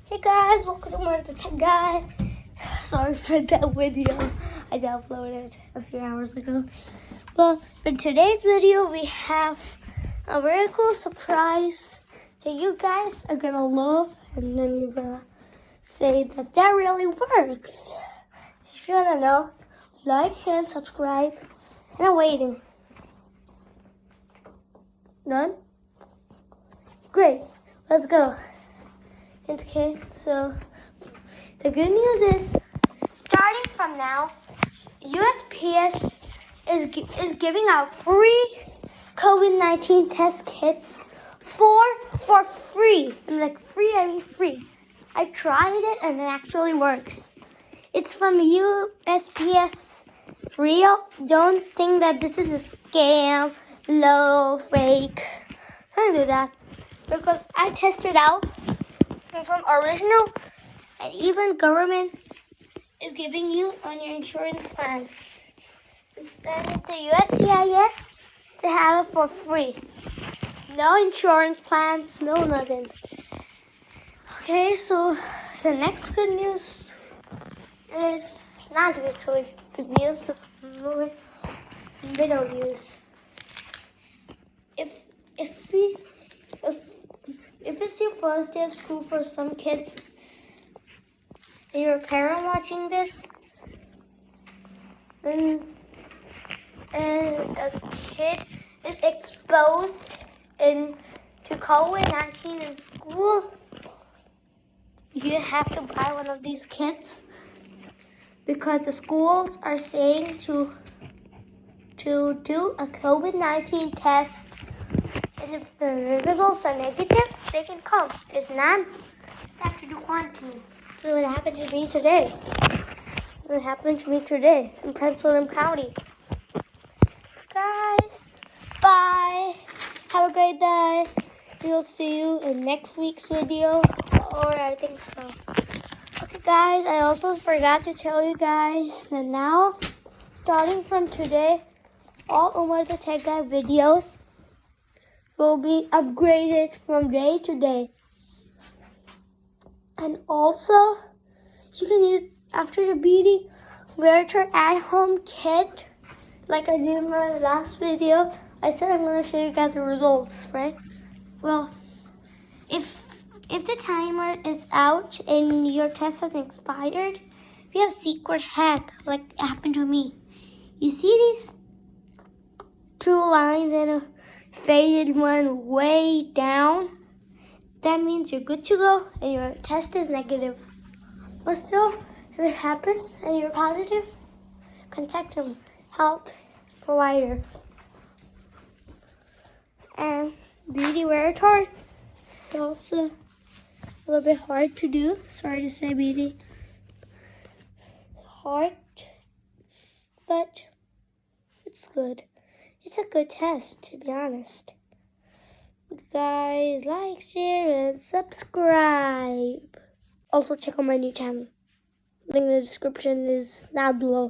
Hey guys, welcome to More the Tech Guy. Sorry for that video. I downloaded a few hours ago. Well, for today's video, we have a very cool surprise that you guys are gonna love, and then you're gonna say that really works. If you wanna know, like, share, and subscribe. And I'm waiting. None? Great. Let's go. Okay, so the good news is, starting from now, USPS is giving out free COVID-19 test kits for free. And like free, I mean free. I tried it and it actually works. It's from USPS Real. Don't think that this is a scam, low, fake. Don't do that, because I tested out. And from original, and even government is giving you on your insurance plan. And the USCIS, they have it for free. No insurance plans, no nothing. Okay, so the next good news is not actually good news, it's middle news. If it's your first day of school for some kids, and you're a parent watching this, and a kid is exposed to COVID-19 in school, you have to buy one of these kits, because the schools are saying to do a COVID-19 test. And if the results are negative, they can come. If not, they have to do quarantine. So what happened to me today? What happened to me today in Prince William County? Guys, bye. Have a great day. We'll see you in next week's video, or I think so. Okay, guys, I also forgot to tell you guys that now, starting from today, all Omar the Tech Guy videos will be upgraded from day to day. And also, you can use, after the BD Veritor at-home kit, like I did in my last video, I said I'm going to show you guys the results, right? Well, if the timer is out and your test has expired, we have secret hack, like it happened to me. You see these two lines and a faded one way down? That means you're good to go and your test is negative. But still, if it happens and you're positive, contact your health provider. And Beauty Veritor is also a little bit hard to do. Sorry to say, Beauty. Hard, but it's good. It's a good test, to be honest. Guys, like, share, and subscribe. Also, check out my new channel. Link in the description is now below.